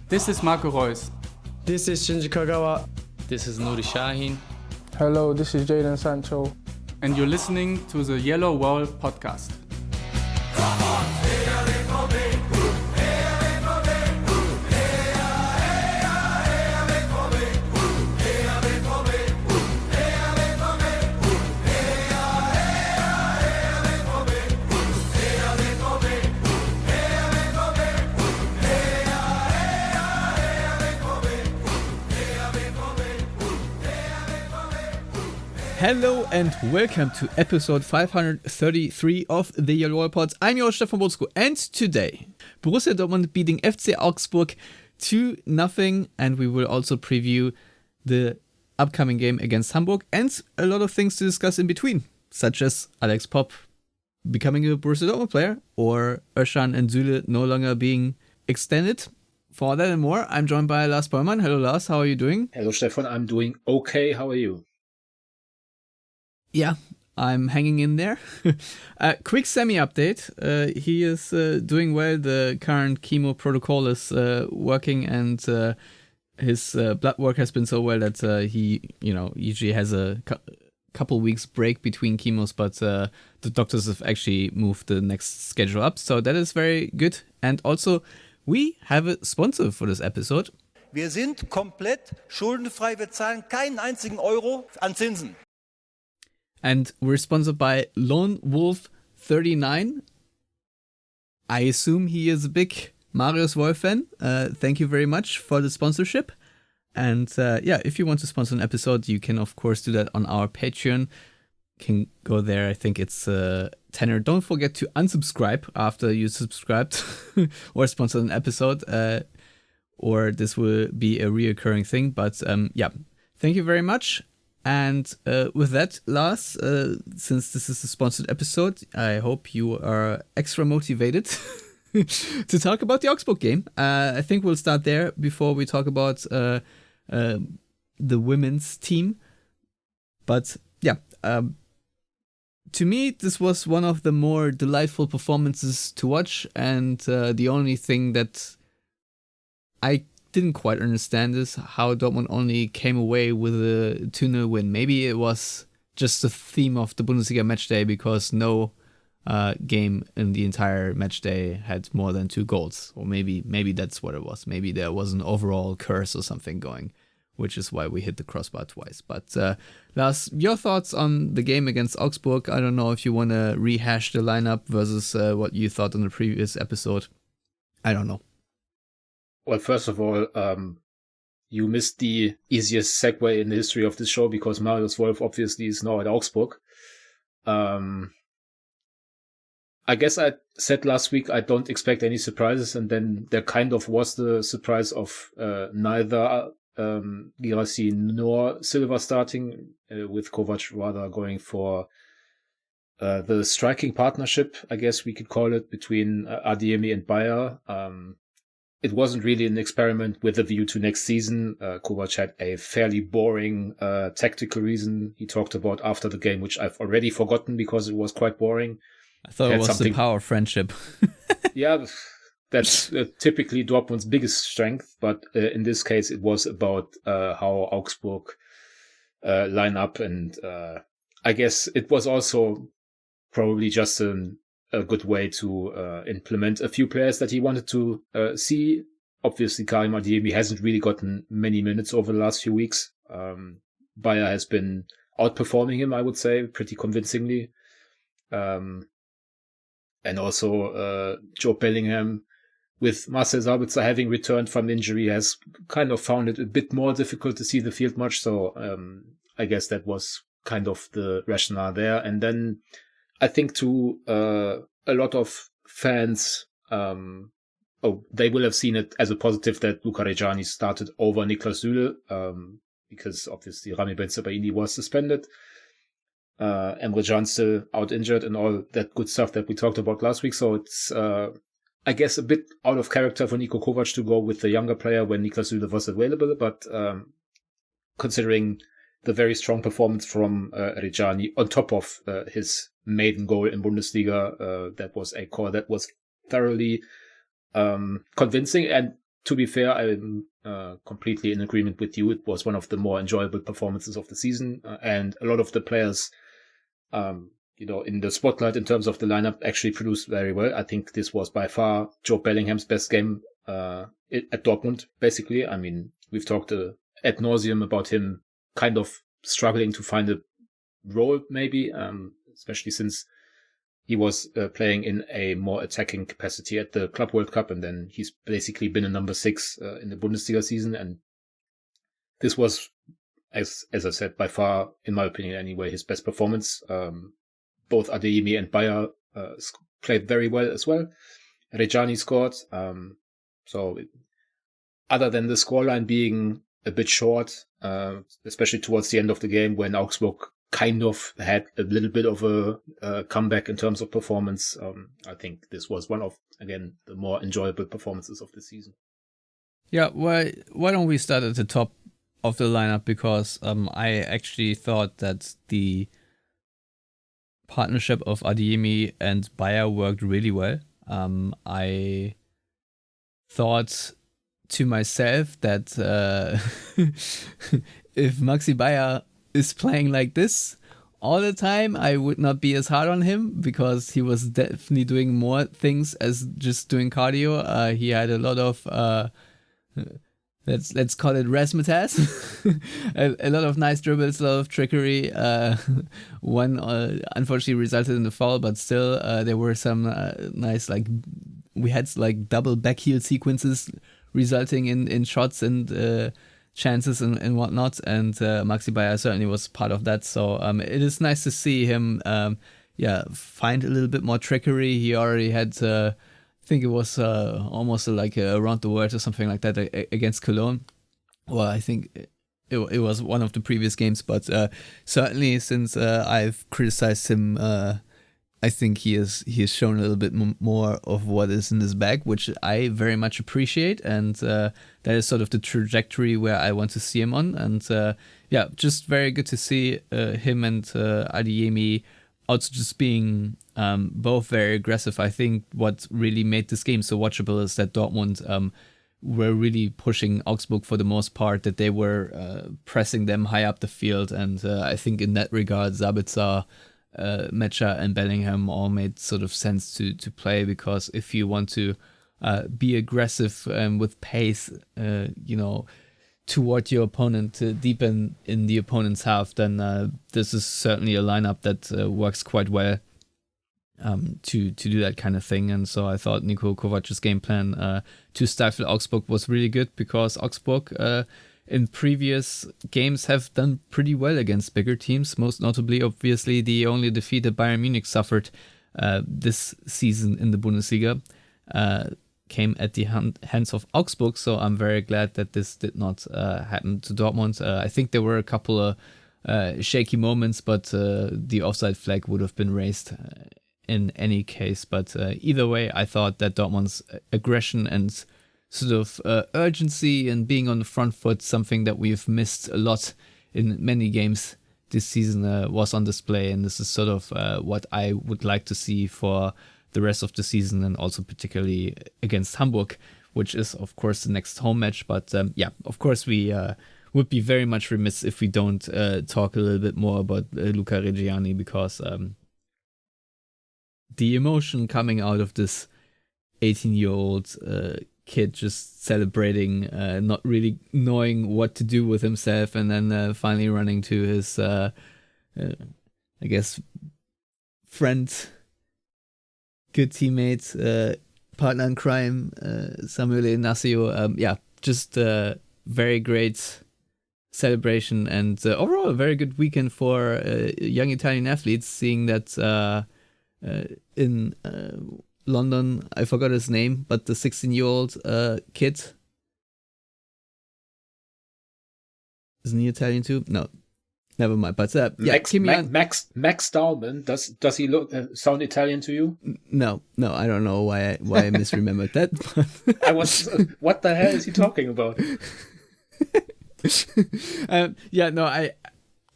This is Marco Reus. This is Shinji Kagawa. This is Nuri Shahin. Hello, this is Jadon Sancho. And you're listening to the Yellowwallpod podcast. Hello and welcome to episode 533 of the Yellowwallpod. I'm your host Stefan Botzko, and today Borussia Dortmund beating FC Augsburg 2-0, and we will also preview the upcoming game against Hamburg and a lot of things to discuss in between, such as Alex Popp becoming a Borussia Dortmund player or Özcan and Süle no longer being extended. For that and more, I'm joined by Lars Bollmann. Hello Lars, how are you doing? Hello Stefan, I'm doing okay. How are you? Yeah, I'm hanging in there. Quick semi-update. He is doing well. The current chemo protocol is working, and his blood work has been so well that he, usually has a couple weeks break between chemos, but the doctors have actually moved the next schedule up. So that is very good. And also, we have a sponsor for this episode. Wir sind komplett schuldenfrei. Wir zahlen keinen einzigen Euro an Zinsen. And we're sponsored by Lone Wolf 39. I assume he is a big Marius Wolf fan. Thank you very much for the sponsorship. And if you want to sponsor an episode, you can of course do that on our Patreon. You can go there. I think it's tenner. Don't forget to unsubscribe after you subscribed or sponsor an episode, or this will be a reoccurring thing. But thank you very much. And with that, Lars, since this is a sponsored episode, I hope you are extra motivated to talk about the Augsburg game. I think we'll start there before we talk about the women's team. But to me, this was one of the more delightful performances to watch. And the only thing that I didn't quite understand is how Dortmund only came away with a 2-0 win. Maybe it was just the theme of the Bundesliga match day, because no game in the entire match day had more than 2 goals. Or maybe that's what it was. Maybe there was an overall curse or something going, which is why we hit the crossbar twice. But Lars, your thoughts on the game against Augsburg? I don't know if you want to rehash the lineup versus what you thought on the previous episode. I don't know. Well, first of all, you missed the easiest segue in the history of this show, because Marius Wolf obviously is now at Augsburg. I guess I said last week I don't expect any surprises, and then there kind of was the surprise of neither Girassi nor Silva starting, with Kovac rather going for the striking partnership, I guess we could call it, between Adeyemi and Bayer. It wasn't really an experiment with a view to next season. Kovac had a fairly boring tactical reason he talked about after the game, which I've already forgotten because it was quite boring. I thought it was the power of friendship. Yeah, that's typically Dortmund's biggest strength, but in this case it was about how Augsburg line up, and I guess it was also probably just a good way to implement a few players that he wanted to see. Obviously, Karim Adeyemi hasn't really gotten many minutes over the last few weeks. Bayer has been outperforming him, I would say, pretty convincingly. And also Joe Bellingham, with Marcel Sabitzer having returned from injury, has kind of found it a bit more difficult to see the field much. So I guess that was kind of the rationale there. And then I think to a lot of fans, they will have seen it as a positive that Luca Reggiani started over Niklas Süle, because obviously Rami Bensebaini was suspended, and Reggiani still out injured and all that good stuff that we talked about last week. So it's, I guess, a bit out of character for Niko Kovac to go with the younger player when Niklas Süle was available, but considering the very strong performance from Reggiani on top of his maiden goal in Bundesliga, that was a core that was thoroughly convincing. And to be fair, I'm completely in agreement with you. It was one of the more enjoyable performances of the season, and a lot of the players, in the spotlight in terms of the lineup actually produced very well. I think this was by far Joe Bellingham's best game at Dortmund, basically. I mean, we've talked ad nauseum about him kind of struggling to find a role, maybe, especially since he was playing in a more attacking capacity at the Club World Cup, and then he's basically been a number 6 in the Bundesliga season. And this was, as I said, by far, in my opinion anyway, his best performance. Both Adeyemi and Bayer played very well as well. Reggiani scored. So other than the scoreline being a bit short, especially towards the end of the game when Augsburg kind of had a little bit of a comeback in terms of performance, I think this was one of, again, the more enjoyable performances of the season. Yeah, why don't we start at the top of the lineup? Because I actually thought that the partnership of Adeyemi and Bayer worked really well. I thought to myself that if Maxi Bayer is playing like this all the time, I would not be as hard on him, because he was definitely doing more things as just doing cardio. He had a lot of let's call it razzmatazz. a lot of nice dribbles, a lot of trickery. One unfortunately resulted in a foul, but still there were some nice, we had double back heel sequences resulting in shots and chances and whatnot, and Maxi Bayer certainly was part of that. So it is nice to see him find a little bit more trickery. He already had I think it was almost like around the world or something like that against Cologne. Well, I think it was one of the previous games, but certainly since I've criticized him, I think he has shown a little bit more of what is in his bag, which I very much appreciate, and that is sort of the trajectory where I want to see him on. And just very good to see him and Adeyemi also just being both very aggressive. I think what really made this game so watchable is that Dortmund were really pushing Augsburg for the most part, that they were pressing them high up the field, and I think in that regard Sabitzer, Mecha and Bellingham all made sort of sense to play, because if you want to be aggressive with pace, toward your opponent, deep in the opponent's half, then this is certainly a lineup that works quite well to do that kind of thing. And so I thought Niko Kovac's game plan to stifle Augsburg was really good, because Augsburg in previous games have done pretty well against bigger teams. Most notably, obviously, the only defeat that Bayern Munich suffered this season in the Bundesliga came at the hands of Augsburg. So I'm very glad that this did not happen to Dortmund. I think there were a couple of shaky moments, but the offside flag would have been raised in any case. But either way, I thought that Dortmund's aggression and sort of urgency and being on the front foot, something that we've missed a lot in many games this season, was on display. And this is sort of what I would like to see for the rest of the season, and also particularly against Hamburg, which is of course the next home match. But of course we would be very much remiss if we don't talk a little bit more about Luca Reggiani, because the emotion coming out of this 18-year-old kid just celebrating, not really knowing what to do with himself, and then finally running to his I guess friend, good teammate, partner in crime, Samuel Ignacio. Just a very great celebration, and overall a very good weekend for young Italian athletes, seeing that in London, I forgot his name, but the 16-year-old kid, isn't he Italian too? No, never mind. But Max Dahlman, does he look sound Italian to you? No, I don't know why I misremembered that. I was, what the hell is he talking about?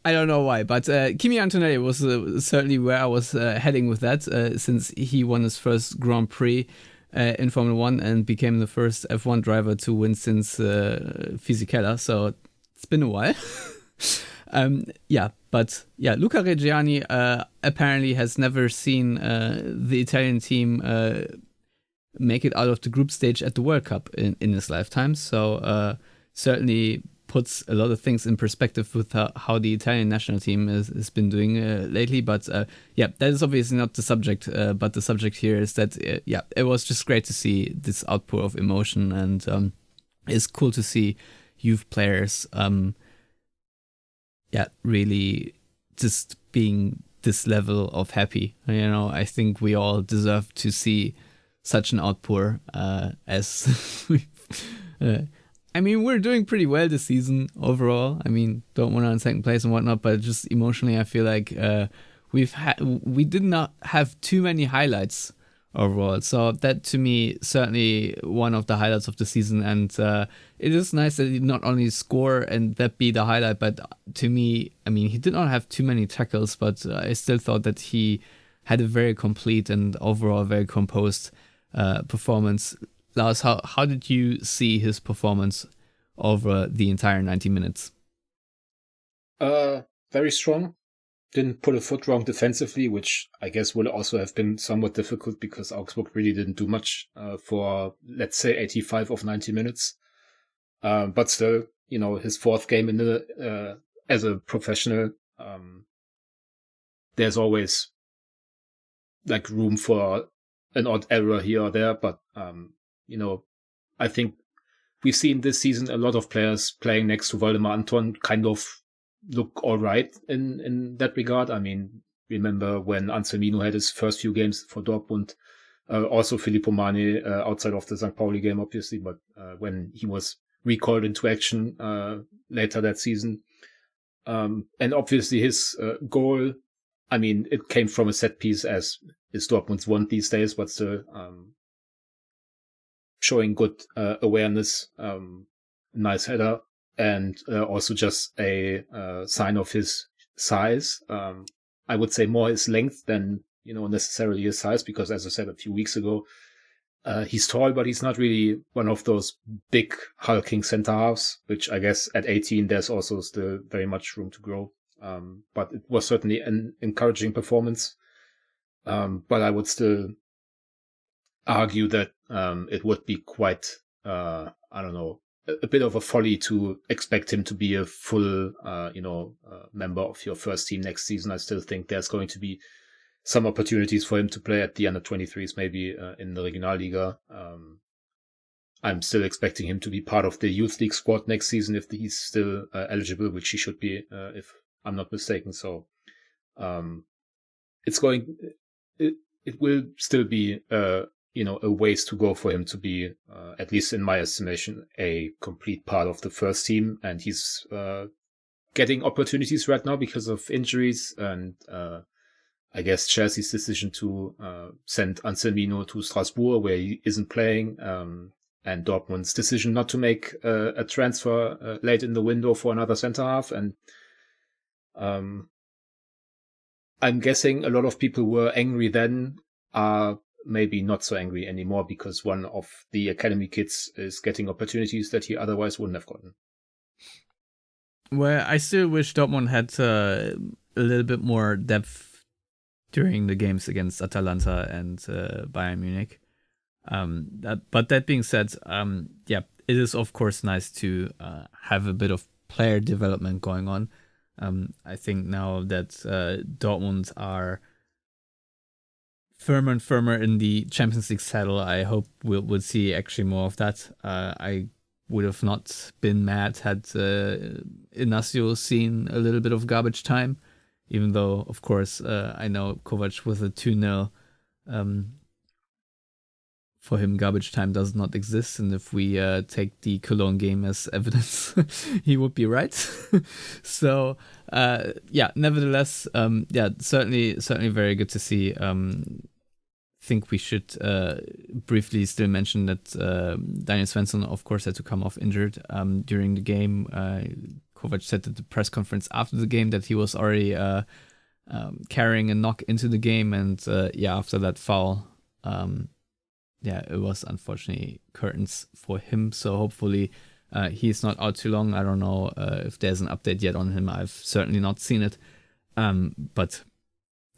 I don't know why, but Kimi Antonelli was certainly where I was heading with that, since he won his first Grand Prix in Formula One and became the first F1 driver to win since Fisichella. So it's been a while. Luca Reggiani apparently has never seen the Italian team make it out of the group stage at the World Cup in his lifetime. So certainly puts a lot of things in perspective with how the Italian national team has been doing lately. But that is obviously not the subject. But the subject here is that, it was just great to see this outpour of emotion. And it's cool to see youth players really just being this level of happy. I think we all deserve to see such an outpour as we're doing pretty well this season overall. Dortmund are in second place and whatnot, but just emotionally, I feel like we did not have too many highlights overall. So that, to me, certainly one of the highlights of the season. And it is nice that he not only score and that be the highlight, but to me, he did not have too many tackles, but I still thought that he had a very complete and overall very composed performance. Lars, how did you see his performance over the entire 90 minutes? Very strong. Didn't put a foot wrong defensively, which I guess would also have been somewhat difficult because Augsburg really didn't do much for, let's say, 85 of 90 minutes. But still, his fourth game in the as a professional, there's always like room for an odd error here or there. But, I think we've seen this season a lot of players playing next to Waldemar Anton kind of look all right in that regard. Remember when Anselmino had his first few games for Dortmund, also Filippo Mane outside of the St. Pauli game, obviously, but when he was recalled into action later that season. And obviously his goal, it came from a set piece, as is Dortmund's want these days, but still showing good awareness, nice header. And also just a sign of his size. I would say more his length than, necessarily his size, because as I said a few weeks ago, he's tall, but he's not really one of those big hulking center halves, which I guess at 18, there's also still very much room to grow. But it was certainly an encouraging performance. But I would still argue that it would be quite, a bit of a folly to expect him to be a full, member of your first team next season. I still think there's going to be some opportunities for him to play at the under 23s, maybe in the Regionalliga. I'm still expecting him to be part of the youth league squad next season if he's still eligible, which he should be, if I'm not mistaken. So it will still be a ways to go for him to be, at least in my estimation, a complete part of the first team. And he's getting opportunities right now because of injuries. And I guess Chelsea's decision to send Anselmino to Strasbourg, where he isn't playing, and Dortmund's decision not to make a transfer late in the window for another centre half. And I'm guessing a lot of people were angry then, are maybe not so angry anymore because one of the academy kids is getting opportunities that he otherwise wouldn't have gotten. Well, I still wish Dortmund had a little bit more depth during the games against Atalanta and Bayern Munich. But that being said, it is of course nice to have a bit of player development going on. I think now that Dortmund are firmer and firmer in the Champions League saddle, I hope we'll see actually more of that. I would have not been mad had Inacio seen a little bit of garbage time, even though, of course, I know Kovac with a 2-0, for him, garbage time does not exist. And if we take the Cologne game as evidence, he would be right. So, nevertheless, certainly very good to see. Think we should briefly still mention that Daniel Svensson, of course, had to come off injured during the game. Kovac said at the press conference after the game that he was already carrying a knock into the game. And after that foul, it was unfortunately curtains for him. So hopefully he's not out too long. I don't know if there's an update yet on him. I've certainly not seen it. But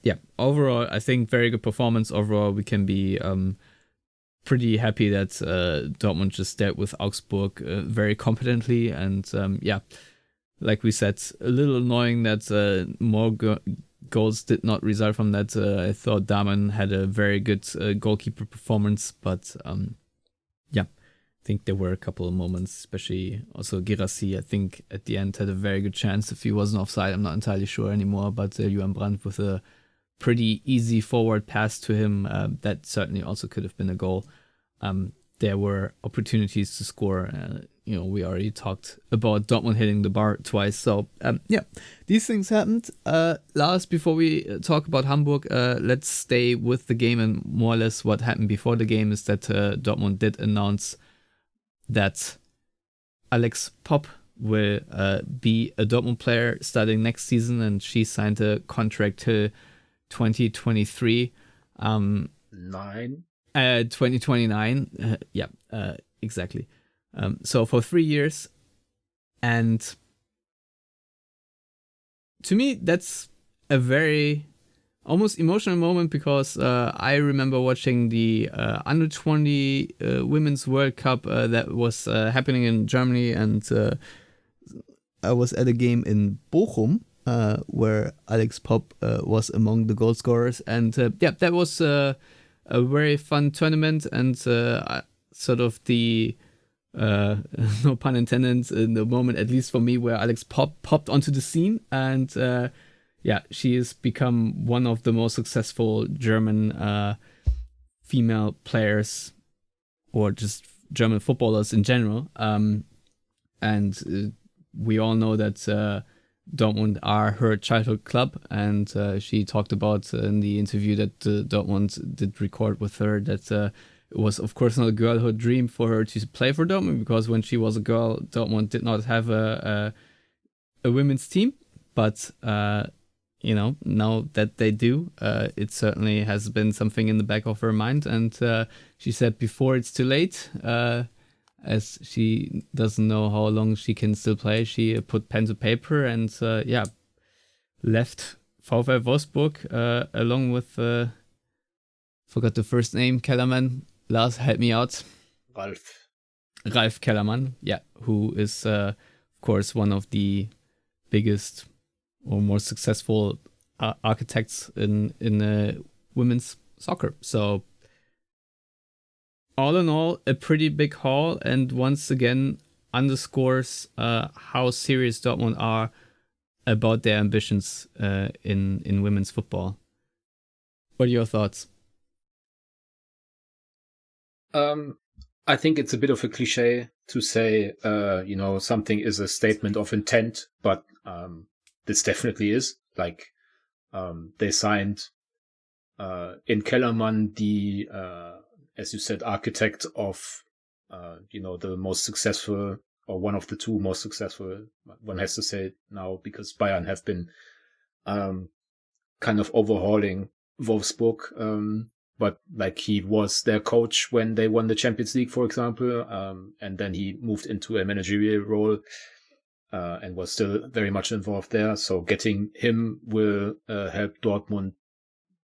yeah, overall, I think very good performance. Overall, we can be pretty happy that Dortmund just dealt with Augsburg very competently. And like we said, a little annoying that more goals did not result from that. I thought Dahmen had a very good goalkeeper performance, but I think there were a couple of moments, especially also Girassi, I think at the end had a very good chance if he wasn't offside. I'm not entirely sure anymore, but Johan Brandt with a pretty easy forward pass to him, that certainly also could have been a goal. There were opportunities to score. We already talked about Dortmund hitting the bar twice. So, these things happened. Last, before we talk about Hamburg, let's stay with the game, and more or less what happened before the game is that Dortmund did announce that Alex Popp will be a Dortmund player starting next season, and she signed a contract till 2023. 2029. Exactly. So for 3 years. And to me, that's a very almost emotional moment, because I remember watching the Under 20 Women's World Cup that was happening in Germany, and I was at a game in Bochum where Alex Popp was among the goal scorers, and that was a very fun tournament, and sort of the no pun intended, in the moment, at least for me, where Alex Popp popped onto the scene, and she has become one of the most successful German female players, or just German footballers in general. And we all know that Dortmund are her childhood club, and she talked about in the interview that Dortmund did record with her that it was, of course, not a girlhood dream for her to play for Dortmund, because when she was a girl, Dortmund did not have a women's team. But now that they do, it certainly has been something in the back of her mind. And she said before it's too late, as she doesn't know how long she can still play, she put pen to paper and left VfL Wolfsburg along with forgot the first name, Kellerman. Lars, help me out. Ralf Kellerman, who is of course one of the biggest or more successful architects in women's soccer. So all in all, a pretty big haul, and once again underscores how serious Dortmund are about their ambitions in women's football. What are your thoughts? I think it's a bit of a cliche to say, something is a statement of intent, but this definitely is. Like, they signed in Kellerman, the as you said, architect of the most successful, or one of the two most successful, one has to say now, because Bayern have been kind of overhauling Wolfsburg, but like, he was their coach when they won the Champions League, for example, and then he moved into a managerial role and was still very much involved there. So getting him will help Dortmund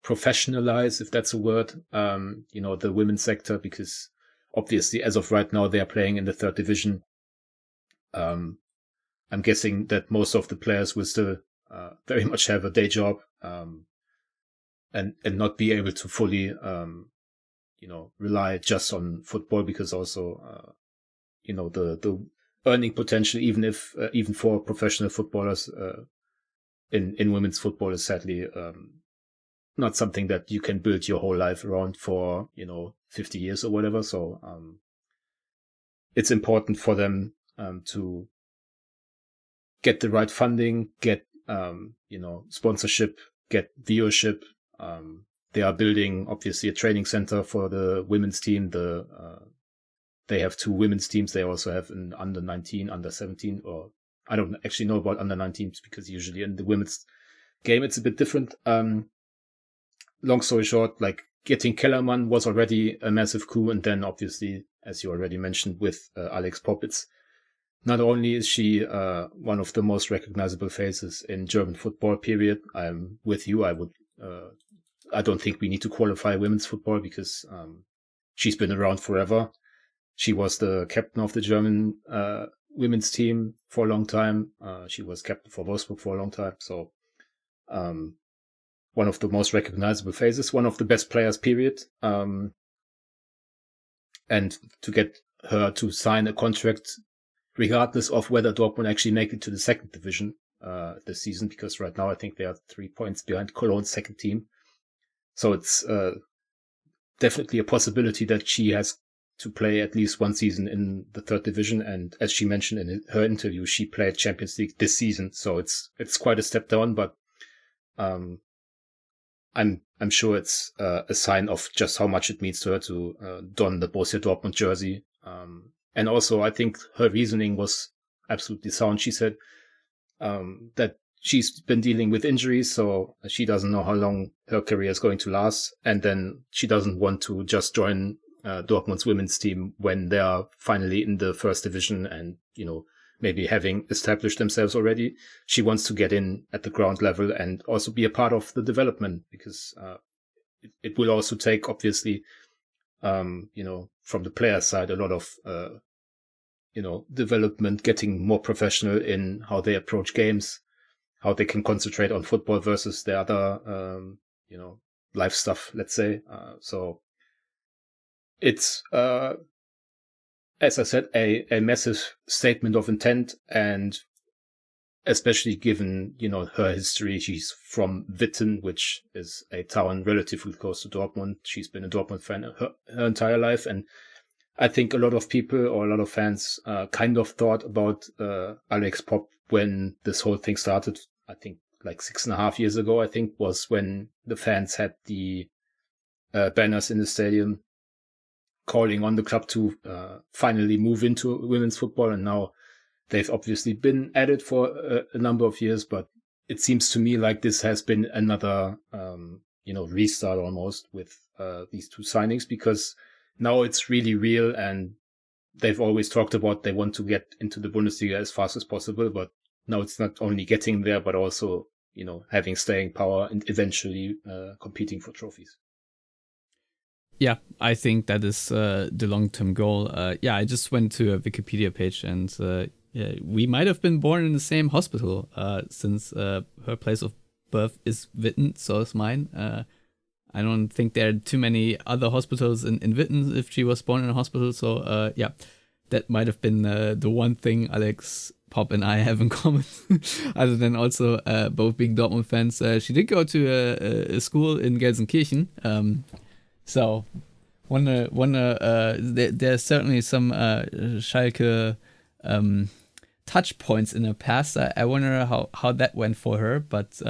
professionalize, if that's a word, the women's sector, because obviously as of right now they are playing in the third division. I'm guessing that most of the players will still very much have a day job, and not be able to fully rely just on football, because also the earning potential, even for professional footballers in women's football, is sadly not something that you can build your whole life around for 50 years or whatever. So it's important for them to get the right funding, get sponsorship, get viewership. They are building obviously a training center for the women's team. They have two women's teams. They also have an under 19, under 17, or I don't actually know about under 19s, because usually in the women's game it's a bit different. Long story short, like, getting Kellerman was already a massive coup. And then obviously, as you already mentioned with Alex Popp, not only is she one of the most recognizable faces in German football, period. I'm with you. I don't think we need to qualify women's football because she's been around forever. She was the captain of the German women's team for a long time. She was captain for Wolfsburg for a long time. So one of the most recognizable faces, one of the best players, period. And to get her to sign a contract regardless of whether Dortmund actually make it to the second division this season, because right now I think they are 3 points behind Cologne's second team. So it's definitely a possibility that she has to play at least one season in the third division. And as she mentioned in her interview, she played Champions League this season. So it's quite a step down, but I'm sure it's a sign of just how much it means to her to don the Borussia Dortmund jersey. And also, I think her reasoning was absolutely sound. She said that she's been dealing with injuries, so she doesn't know how long her career is going to last. And then she doesn't want to just join Dortmund's women's team when they are finally in the first division and, maybe having established themselves already. She wants to get in at the ground level and also be a part of the development, because it will also take, obviously, from the player side, a lot of, development, getting more professional in how they approach games, how they can concentrate on football versus the other, life stuff, let's say. So it's, as I said, a massive statement of intent, and especially given, her history. She's from Witten, which is a town relatively close to Dortmund. She's been a Dortmund fan her entire life. And I think a lot of people or a lot of fans kind of thought about Alex Popp when this whole thing started. I think like 6.5 years ago, I think, was when the fans had the banners in the stadium calling on the club to finally move into women's football. And now they've obviously been at it for a number of years, but it seems to me like this has been another, restart almost with these two signings, because now it's really real, and they've always talked about they want to get into the Bundesliga as fast as possible, but now it's not only getting there, but also, having staying power and eventually competing for trophies. Yeah, I think that is the long-term goal. I just went to a Wikipedia page, and we might have been born in the same hospital, since her place of birth is Witten, so is mine. I don't think there are too many other hospitals in Witten if she was born in a hospital. So that might have been the one thing Alex Popp and I have in common, other than also both being Dortmund fans. She did go to a school in Gelsenkirchen. So, there's certainly some Schalke touch points in her past. I wonder how that went for her, but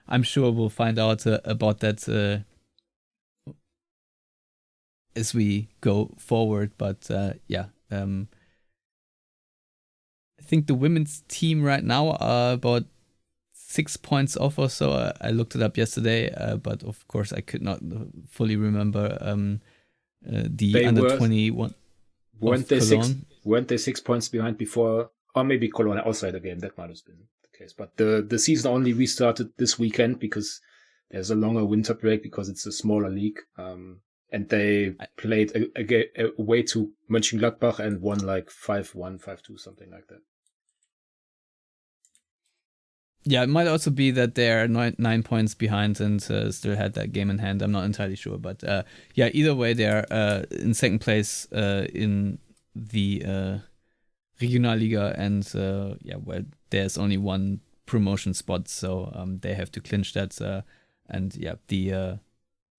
I'm sure we'll find out about that as we go forward. But I think the women's team right now are about 6 points off or so. I looked it up yesterday, but of course I could not fully remember the under 21. Weren't they 6 points behind before? Or maybe Cologne outside the game. That might have been the case. But the season only restarted this weekend because there's a longer winter break because it's a smaller league. And they played away to Mönchengladbach and won like 5-1, 5-2, something like that. Yeah, it might also be that they're 9 points behind and still had that game in hand. I'm not entirely sure. But either way, they're in second place in the Regionalliga. And there's only one promotion spot. So they have to clinch that.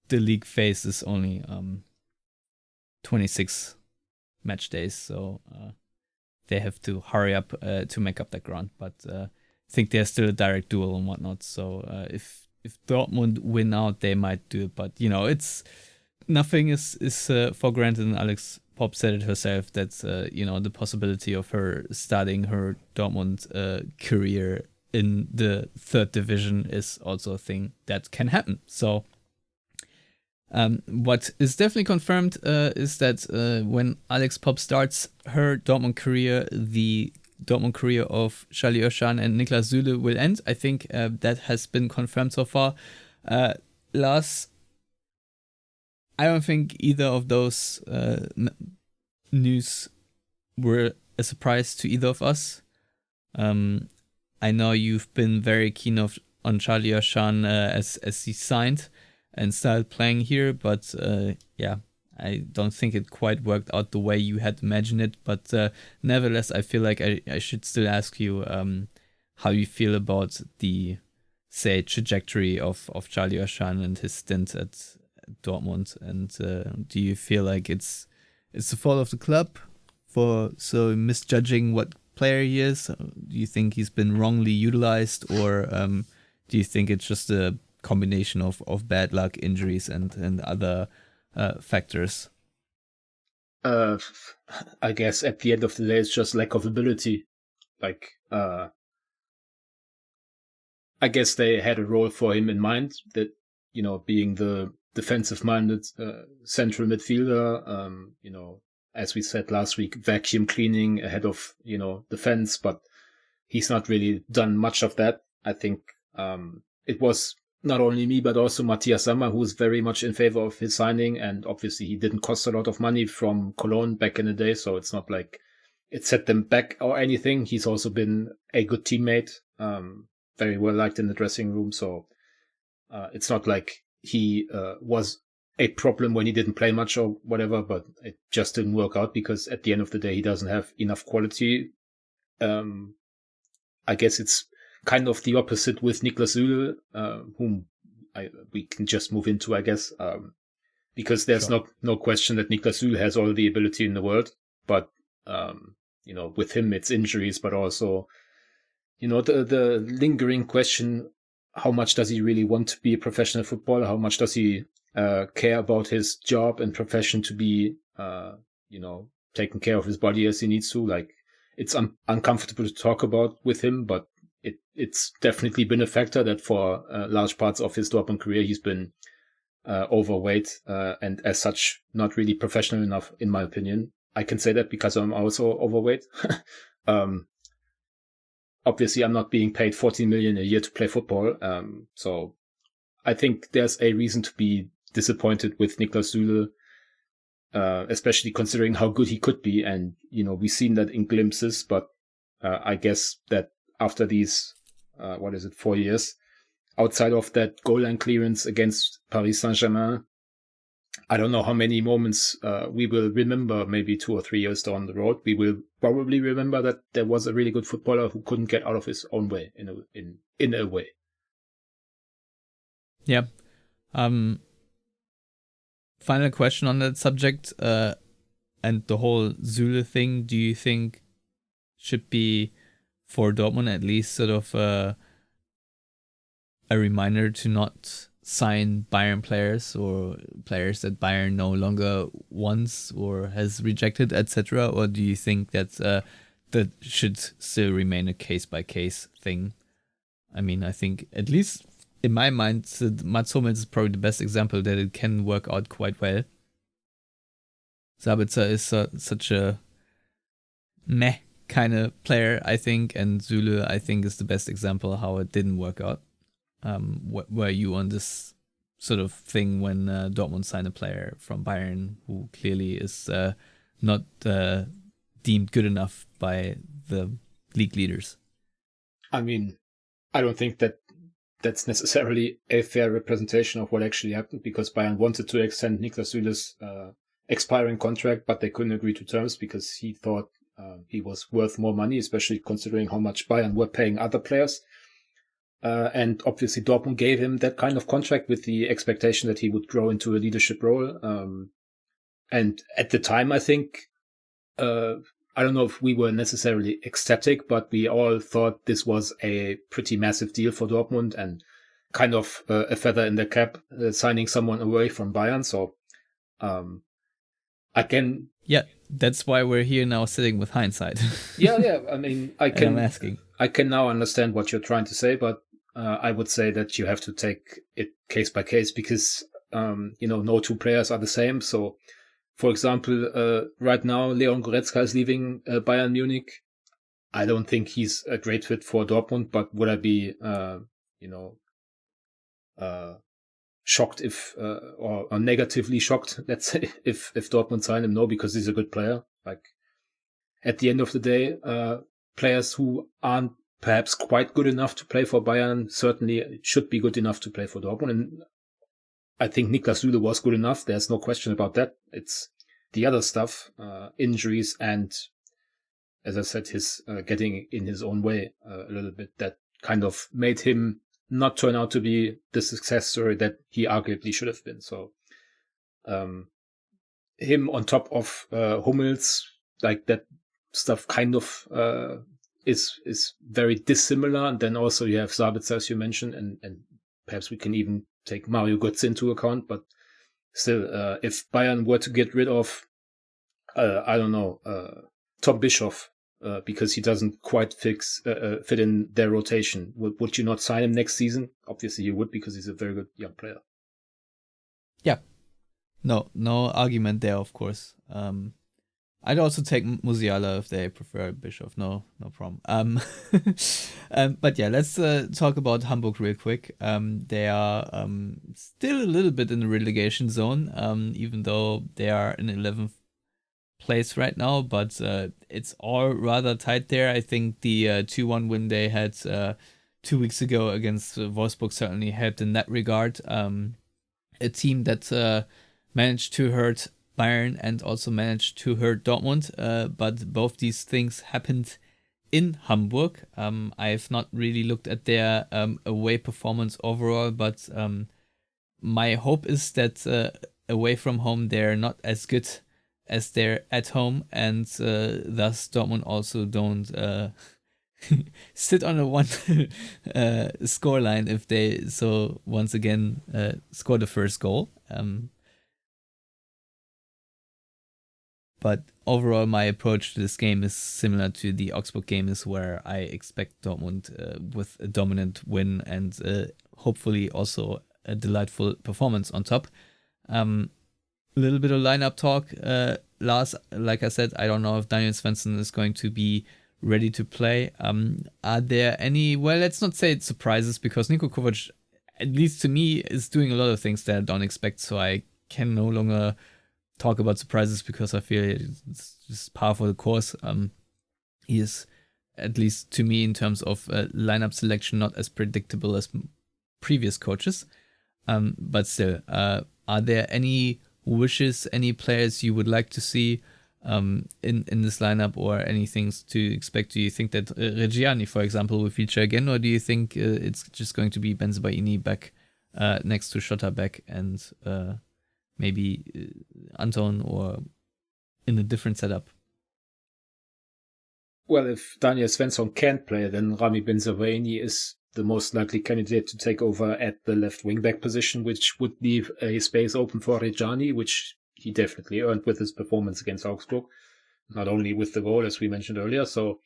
The league phase is only 26 match days. So they have to hurry up to make up that ground. But I think there's still a direct duel and whatnot. So if Dortmund win out, they might do it. But it's nothing is for granted. And Alex Popp said it herself that the possibility of her starting her Dortmund career in the third division is also a thing that can happen. So What is definitely confirmed is that when Alex Popp starts her Dortmund career, the Dortmund career of Salih Özcan and Niklas Süle will end. I think that has been confirmed so far. Lars, I don't think either of those news were a surprise to either of us. I know you've been very keen on Salih Özcan as he signed and started playing here, but I don't think it quite worked out the way you had imagined it. But nevertheless, I feel like I should still ask you how you feel about the, say, trajectory of Salih Özcan and his stint at Dortmund, and do you feel like it's the fault of the club for so misjudging what player he is? Do you think he's been wrongly utilized, or do you think it's just a combination of bad luck, injuries, and other factors? I guess at the end of the day, it's just lack of ability. Like, I guess they had a role for him in mind, that, you know, being the defensive-minded central midfielder, you know, as we said last week, vacuum cleaning ahead of, you know, defense, but he's not really done much of that. I think it was not only me, but also Matthias Sammer, who was very much in favor of his signing, and obviously he didn't cost a lot of money from Cologne back in the day, so it's not like it set them back or anything. He's also been a good teammate, very well liked in the dressing room, so it's not like he was a problem when he didn't play much or whatever, but it just didn't work out because at the end of the day, he doesn't have enough quality. I guess it's kind of the opposite with Niklas Süle, whom we can just move into, I guess, because there's no question that Niklas Süle has all the ability in the world, but you know, with him it's injuries, but also, you know, the lingering question: how much does he really want to be a professional footballer? How much does he care about his job and profession to be, you know, taking care of his body as he needs to? Like, it's uncomfortable to talk about with him, but it's definitely been a factor that for large parts of his Dortmund career, he's been overweight and as such, not really professional enough, in my opinion. I can say that because I'm also overweight. Obviously, I'm not being paid 14 million a year to play football. So I think there's a reason to be disappointed with Niklas Süle, especially considering how good he could be. And, you know, we've seen that in glimpses, but I guess that after these, 4 years, outside of that goal line clearance against Paris Saint-Germain, I don't know how many moments we will remember, maybe 2 or 3 years down the road. We will probably remember that there was a really good footballer who couldn't get out of his own way in a way. Yeah. Final question on that subject, and the whole Süle thing. Do you think should be, for Dortmund at least, sort of a reminder to not sign Bayern players or players that Bayern no longer wants or has rejected, etc.? Or do you think that that should still remain a case-by-case thing? I mean, I think, at least in my mind, Mats Hummels is probably the best example that it can work out quite well. Sabitzer is such a meh kind of player, I think, and Süle, I think, is the best example how it didn't work out. Were you on this sort of thing when Dortmund signed a player from Bayern who clearly is not deemed good enough by the league leaders? I mean, I don't think that that's necessarily a fair representation of what actually happened, because Bayern wanted to extend Niklas Süle's expiring contract, but they couldn't agree to terms because he thought he was worth more money, especially considering how much Bayern were paying other players. And obviously Dortmund gave him that kind of contract with the expectation that he would grow into a leadership role. And at the time, I think, I don't know if we were necessarily ecstatic, but we all thought this was a pretty massive deal for Dortmund and kind of a feather in the cap, signing someone away from Bayern. So I can... Yeah, that's why we're here now sitting with hindsight. Yeah. I mean, I'm asking. I can now understand what you're trying to say, but I would say that you have to take it case by case, because no two players are the same. So, for example, right now, Leon Goretzka is leaving Bayern Munich. I don't think he's a great fit for Dortmund, but would I be, shocked if, or negatively shocked, let's say, if Dortmund sign him? No, because he's a good player. Like, at the end of the day, players who aren't perhaps quite good enough to play for Bayern certainly should be good enough to play for Dortmund. And I think Niklas Süle was good enough. There's no question about that. It's the other stuff, injuries, and as I said, his getting in his own way a little bit, that kind of made him not turn out to be the success story that he arguably should have been. So him on top of Hummels, like that stuff kind of is very dissimilar. And then also you have Sabitzer, as you mentioned, and perhaps we can even take Mario Götze into account. But still, if Bayern were to get rid of, Tom Bischoff, because he doesn't quite fit in their rotation, would you not sign him next season? Obviously you would, because he's a very good young player. Yeah. No argument there, of course. I'd also take Musiala if they prefer Bischoff. No problem. But yeah, let's talk about Hamburg real quick. They are still a little bit in the relegation zone, even though they are in 11th place right now, but it's all rather tight there. I think the 2-1 win they had 2 weeks ago against Wolfsburg certainly helped in that regard. A team that managed to hurt Bayern and also managed to hurt Dortmund, but both these things happened in Hamburg. I've not really looked at their away performance overall, but my hope is that away from home they're not as good as they're at home, and thus Dortmund also don't sit on a one scoreline if they once again score the first goal. But overall, my approach to this game is similar to the Augsburg game, is where I expect Dortmund with a dominant win and hopefully also a delightful performance on top. A little bit of lineup talk. Lars, like I said, I don't know if Daniel Svensson is going to be ready to play. Are there any, well, let's not say it's surprises, because Niko Kovac, at least to me, is doing a lot of things that I don't expect, so I can no longer talk about surprises because I feel it's just par for the course. He is, at least to me, in terms of lineup selection, not as predictable as previous coaches. But still, are there any wishes, any players you would like to see in this lineup, or any things to expect? Do you think that Reggiani, for example, will feature again, or do you think it's just going to be Bensebaini back next to Schotterbeck and maybe Anton, or in a different setup? Well, if Daniel Svensson can't play, then Rami Bensebaini is the most likely candidate to take over at the left wing-back position, which would leave a space open for Reggiani, which he definitely earned with his performance against Augsburg, not only with the goal, as we mentioned earlier. So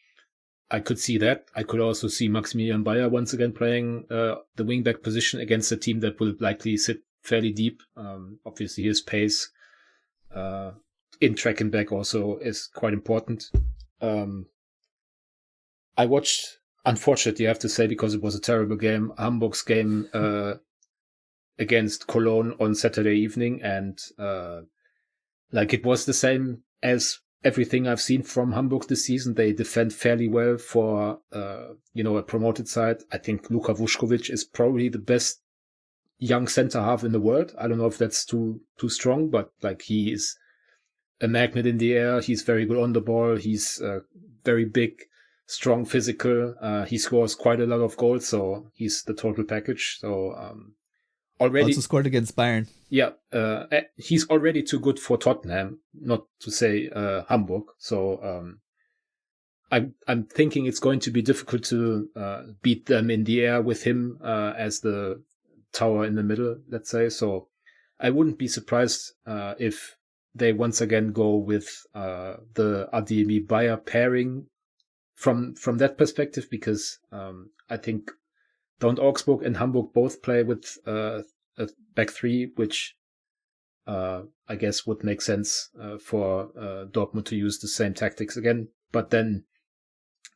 I could see that. I could also see Maximilian Bayer once again playing the wing-back position against a team that will likely sit fairly deep. Obviously, his pace in track and back also is quite important. I watched, unfortunately, I have to say, because it was a terrible game, Hamburg's game against Cologne on Saturday evening, and it was the same as everything I've seen from Hamburg this season. They defend fairly well for a promoted side. I think Luka Vuskovic is probably the best young center half in the world. I don't know if that's too strong, but he is a magnet in the air. He's very good on the ball. He's very big, strong, physical. He scores quite a lot of goals, so he's the total package. So already also scored against Bayern. Yeah, he's already too good for Tottenham, not to say Hamburg. So I'm thinking it's going to be difficult to beat them in the air with him as the tower in the middle, let's say. So I wouldn't be surprised if they once again go with the Ademi Bayer pairing from that perspective, because I think don't Augsburg and Hamburg both play with a back three, which I guess would make sense for Dortmund to use the same tactics again. But then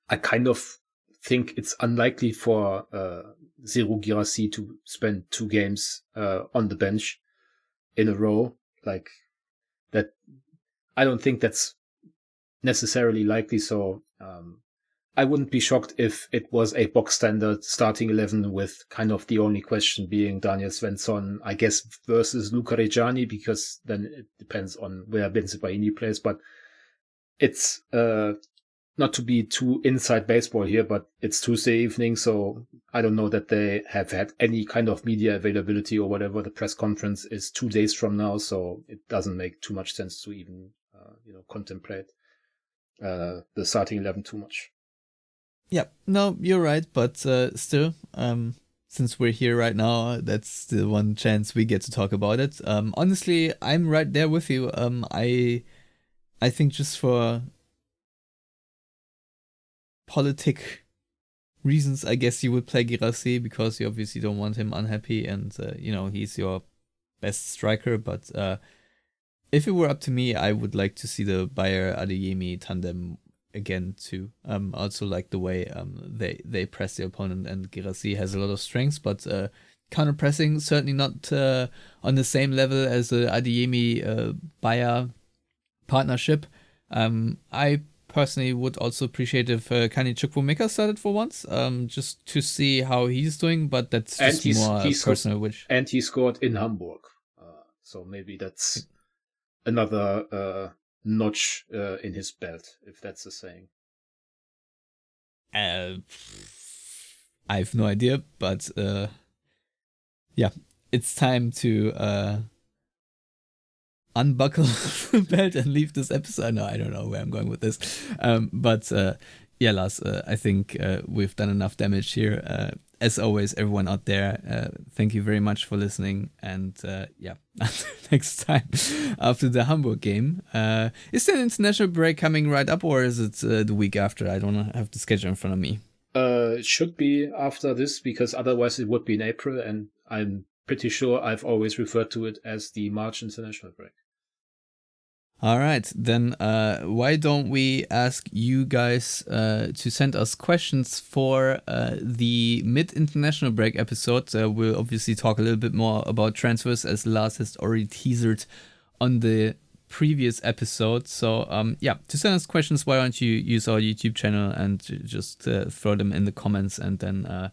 I kind of think it's unlikely for Serhou Guirassy to spend 2 games on the bench in a row. Like that, I don't think that's necessarily likely. So I wouldn't be shocked if it was a box standard starting 11 with kind of the only question being Daniel Svensson, I guess, versus Luca Reggiani, because then it depends on where Bensebaini plays. But it's not to be too inside baseball here, but it's Tuesday evening, so I don't know that they have had any kind of media availability or whatever. The press conference is 2 days from now, so it doesn't make too much sense to even contemplate the starting 11 too much. Yeah, no, you're right, but still, since we're here right now, that's the one chance we get to talk about it. Honestly, I'm right there with you. I think just for politic reasons, I guess you would play Guirassy because you obviously don't want him unhappy, and he's your best striker. But if it were up to me, I would like to see the Bayer Adeyemi tandem again too. Also like the way they press the opponent, and Guirassy has a lot of strengths, but counter pressing certainly not on the same level as the Adeyemi Bayer partnership. I personally would also appreciate if Kani Chukwuemeka started for once, just to see how he's doing, but that's just more personal wish. And he scored in Hamburg, so maybe that's another notch in his belt, if that's the saying. I have no idea, but yeah, it's time to unbuckle the belt and leave this episode. No, I don't know where I'm going with this. But yeah, Lars, I think we've done enough damage here. As always, everyone out there, thank you very much for listening. And yeah, until next time after the Hamburg game. Is there an international break coming right up, or is it the week after? I don't have the schedule in front of me. It should be after this, because otherwise it would be in April, and I'm pretty sure I've always referred to it as the March international break. All right, then why don't we ask you guys to send us questions for the mid-international break episode. We'll obviously talk a little bit more about transfers, as Lars has already teasered on the previous episode. So yeah, to send us questions, why don't you use our YouTube channel and just throw them in the comments, and then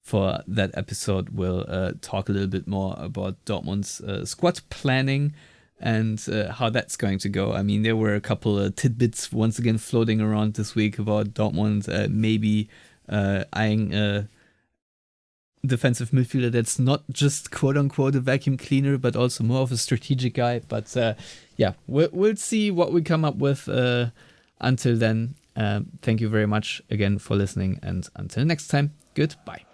for that episode we'll talk a little bit more about Dortmund's squad planning and how that's going to go. I mean, there were a couple of tidbits once again floating around this week about Dortmund maybe eyeing a defensive midfielder that's not just quote-unquote a vacuum cleaner, but also more of a strategic guy. But yeah, we'll see what we come up with. Until then, thank you very much again for listening, and until next time, goodbye.